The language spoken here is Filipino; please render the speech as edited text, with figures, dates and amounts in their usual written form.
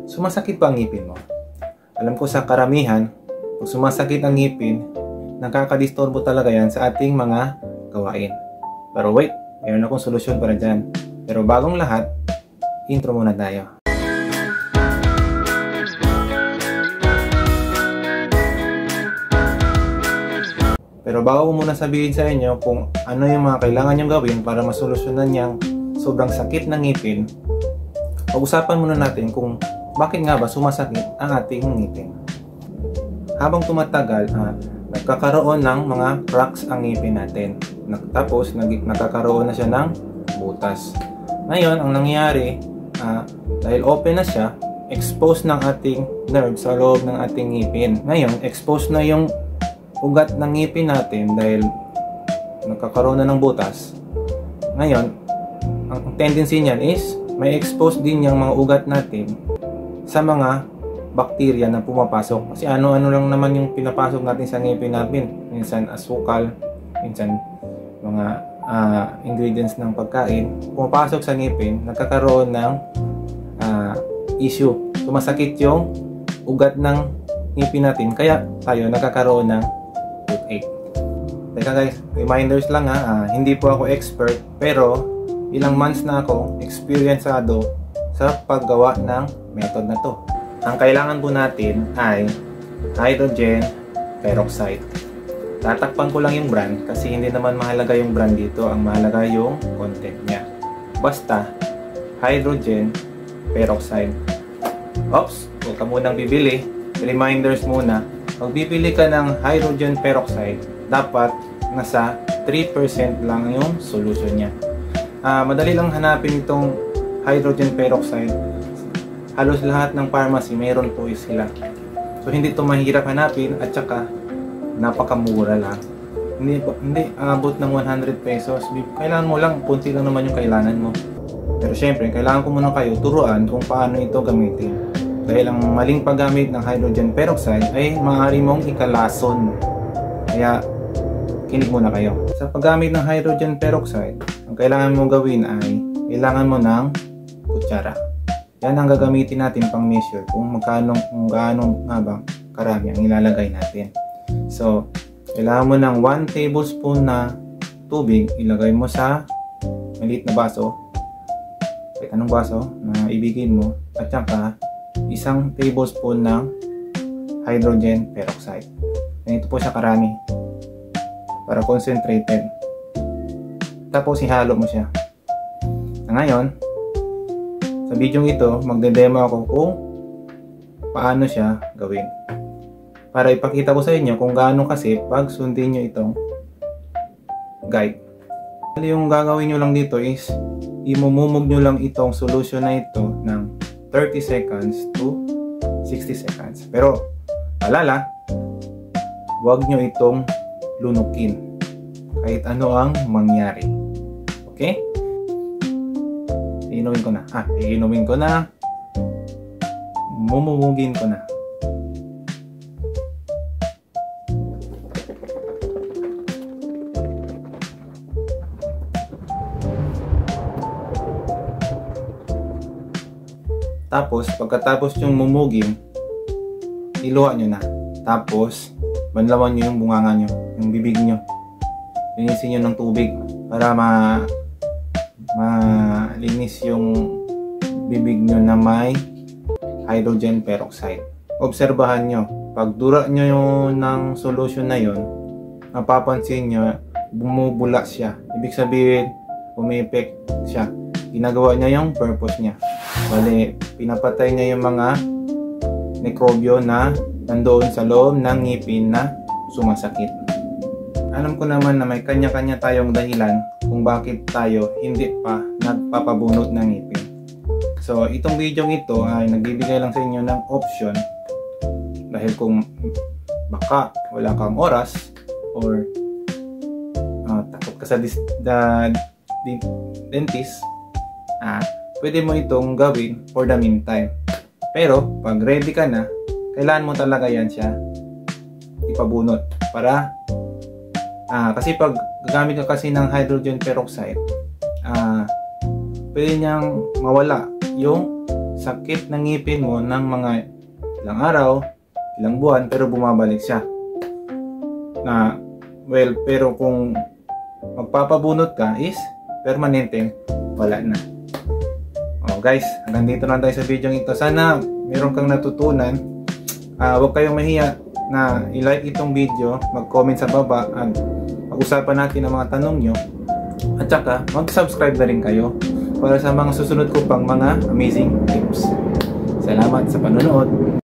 Sumasakit ba ang ngipin mo? Alam ko sa karamihan, kung sumasakit ang ngipin, nakakadisturbo talaga yan sa ating mga gawain. Pero wait, mayroon akong solusyon para dyan. Pero bagong lahat, intro muna tayo. Pero bago ko muna sabihin sa inyo kung ano yung mga kailangan nyong gawin para masolusyonan yung sobrang sakit ng ngipin, pag-usapan muna natin kung bakit nga ba sumasakit ang ating ngipin. Habang tumatagal, nagkakaroon ng mga cracks ang ngipin natin. Tapos nagkakaroon na siya ng butas. Ngayon, ang nangyayari, dahil open na siya, exposed ng ating nerve sa loob ng ating ngipin. Ngayon, exposed na yung ugat ng ngipin natin dahil nagkakaroon na ng butas. Ngayon, ang tendency niyan is may expose din yung mga ugat natin sa mga bakterya na pumapasok. Kasi ano-ano lang naman yung pinapasok natin sa ngipin natin. Minsan asukal, minsan mga ingredients ng pagkain. Pumapasok sa ngipin, nagkakaroon ng issue. Sumasakit yung ugat ng ngipin natin. Kaya tayo nagkakaroon ng toothache. Teka guys, reminders lang hindi po ako expert, pero ilang months na ako experiencado sa paggawa ng method na to. Ang kailangan po natin ay hydrogen peroxide. Tatakpan ko lang yung brand kasi hindi naman mahalaga yung brand dito, ang mahalaga yung content niya. Basta hydrogen peroxide. Oops, huwag ka munang bibili. Reminders muna. Pag bibili ka ng hydrogen peroxide, dapat nasa 3% lang yung solution niya. Madali lang hanapin itong hydrogen peroxide. Halos lahat ng pharmacy mayroon po sila. So hindi ito mahirap hanapin at saka napakamura lang. Hindi abot ng 100 pesos. Kailangan mo lang, punti lang naman yung kailangan mo. Pero syempre, kailangan ko muna kayo turuan kung paano ito gamitin. Dahil ang maling paggamit ng hydrogen peroxide ay maaari mong ikalason. Kaya kinig muna kayo. Sa paggamit ng hydrogen peroxide, ang kailangan mong gawin ay kailangan mo ng kutsara. Yan ang gagamitin natin pang measure kung gaano nga ba karami ang ilalagay natin. So, kailangan mo ng 1 tablespoon na tubig, ilagay mo sa maliit na baso. Kahit anong baso na ibigin mo, at saka 1 tablespoon ng hydrogen peroxide. Ganito po siya karami para concentrated. Tapos ihalo mo siya. Ngayon, sa video ito, magde-demo ako kung paano siya gawin. Para ipakita ko sa inyo kung gaano kasi pag sundin nyo itong guide. Yung gagawin nyo lang dito is imumumog nyo lang itong solution na ito ng 30 seconds to 60 seconds. Pero, alala, huwag nyo itong lunukin. Kahit ano ang mangyari. Okay? Iinumin ko na. Iinumin ko na. Mumumugin ko na. Tapos, pagkatapos yung mumugin, iluha nyo na. Tapos, banlawan nyo yung bunganga nyo, yung bibig nyo. Linisin nyo ng tubig para malinis yung bibig nyo na may hydrogen peroxide. Obserbahan nyo, pag dura nyo ng solution na yon, mapapansin nyo, bumubula siya. Ibig sabihin, umipek siya. Ginagawa niya yung purpose niya. Bali, pinapatay niya yung mga mikrobyo na nandoon sa loob ng ngipin na sumasakit. Alam ko naman na may kanya-kanya tayong dahilan kung bakit tayo hindi pa nagpapabunot ng ngipin. So, itong video ito ay nagbibigay lang sa inyo ng option dahil kung baka wala kang oras or takot ka sa dentist, pwede mo itong gawin for the meantime. Pero, pag ready ka na, kailangan mo talaga yan siya ipabunot para kasi pag gagamit ka kasi ng hydrogen peroxide, pwede niyang mawala yung sakit ng ngipin mo ng mga ilang araw, ilang buwan, pero bumabalik siya. Pero kung magpapabunot ka is permanente, wala na. Guys, hanggang dito lang tayo sa video ito. Sana meron kang natutunan. Huwag kayong mahiya na i-like itong video, mag-comment sa baba at pag-usapan natin ang mga tanong nyo. At saka, mag-subscribe na rin kayo para sa mga susunod ko pang mga amazing tips. Salamat sa panonood.